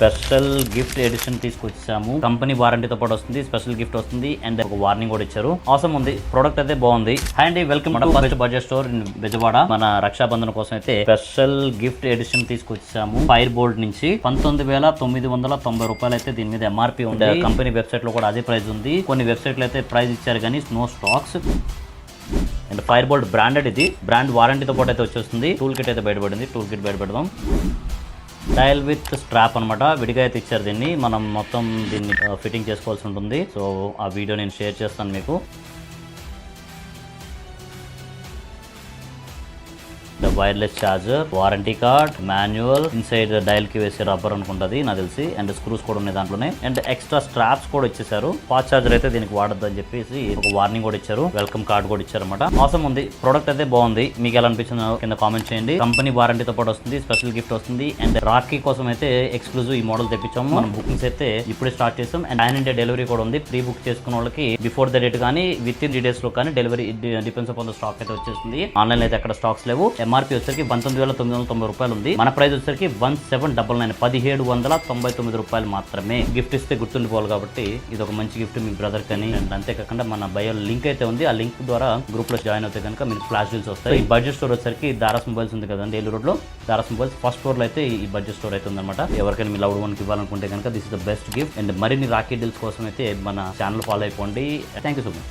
Special gift edition తీసుకొచ్చాము. Company వారంటీతో పాటు వస్తుంది, స్పెషల్ గిఫ్ట్ వస్తుంది అండ్ ఒక వార్నింగ్ కూడా ఇచ్చారు. అవసరం ఉంది, ప్రోడక్ట్ అయితే బాగుంది. And welcome budget store in Bezawada. మన రక్షాబంధన్ కోసం అయితే స్పెషల్ గిఫ్ట్ ఎడిషన్ తీసుకొచ్చాము. ఫైర్ బోల్ట్ నుంచి 19,990 రూపాయలు అయితే దీని మీద ఎంఆర్పీ ఉంది. కంపెనీ వెబ్సైట్ లో కూడా అదే ప్రైస్ ఉంది. కొన్ని వెబ్సైట్లు అయితే ప్రైస్ ఇచ్చారు కానీ no stocks. And fire bolt branded, ఇది బ్రాండ్ వారంటీతో పాటు అయితే వచ్చేస్తుంది. టూల్ కిట్ అయితే బయటపడింది, టూల్ కిట్ బయటపెడదాం. డయల్ విత్ స్ట్రాప్ అనమాట, విడిగా అయితే ఇచ్చారు. దీన్ని మనం మొత్తం దీన్ని ఫిట్టింగ్ చేసుకోవాల్సి ఉంటుంది. సో ఆ వీడియో నేను షేర్ చేస్తాను మీకు. Wireless charger, warranty card, manual, inside dial కి వేసే రబ్బర్ అనుకుంటుంది నాకు తెలిసి. అండ్ స్క్రూస్ కూడా ఉన్నాయి దాంట్లోనే. అండ్ ఎక్స్ట్రా స్ట్రాప్స్ కూడా ఇచ్చేసారు. ఫాస్ట్ చార్జర్ అయితే దీనికి వాడద్దు అని చెప్పేసి ఒక వార్నింగ్ కూడా ఇచ్చారు. వెల్కమ్ కార్డ్ కూడా ఇచ్చారు అనమాట. అవసరం ఉంది, ప్రోడక్ట్ అయితే బాగుంది. మీకు ఎలా అనిపించిందో కింద కామెంట్ చేయండి. కంపెనీ వారంటీతో పాటు వస్తుంది, స్పెషల్ గిఫ్ట్ వస్తుంది. అండ్ రాఖీ కోసం అయితే ఎక్స్క్లూజివ్ ఈ మోడల్ తెప్పించాము. మనం బుకింగ్స్ అయితే ఇప్పుడే స్టార్ట్ చేసాం. అండ్ 9 ఇండియా డెలివరీ కూడా ఉంది. ప్రీ బుక్ చేసుకున్న వాళ్ళకి బిఫోర్ ద డేట్ కానీ విత్ ఇన్ 3 days లో కానీ delivery depends upon the stock అయితే వచ్చేస్తుంది. ఆన్లైన్ అయితే అక్కడ స్టాక్స్ లేవు. ఎంఆర్పీ వచ్చేసరికి 19,990 రూపాయలు ఉంది. మన ప్రైస్ వచ్చేసరికి 1799, 1799 రూపాయలు మాత్రమే. గిఫ్ట్ ఇస్తే గుర్తుండిపోవాలి కాబట్టి ఇది ఒక మంచి గిఫ్ట్ మీ బ్రదర్ కానీ. అండ్ అంతేకాకుండా మన బయో లింక్ అయితే ఉంది. ఆ లింక్ ద్వారా గ్రూప్ లో జాయిన్ అవుతే కనుక మీకు ఫ్లాష్ డీల్స్ వస్తాయి. ఈ బడ్జెట్ స్టోర్ వచ్చేసరికి దారాస్ మొబైల్స్ ఉంది కదండి, ఏలూరు రోడ్ లో దారాస్ మొబైల్స్ ఫస్ట్ ఫ్లోర్ లో అయితే ఈ బడ్జెట్ స్టోర్ అయితే ఉందన్నమాట. ఎవరికైనా మీ లవ్డ్ వన్ కి ఇవ్వాలనుకుంటే కనుక this is the best gift. And మరిన్ని రాఖీ డీల్స్ కోసం అయితే మన ఛానల్ ఫాలో అయిపోండి. Thank you so much.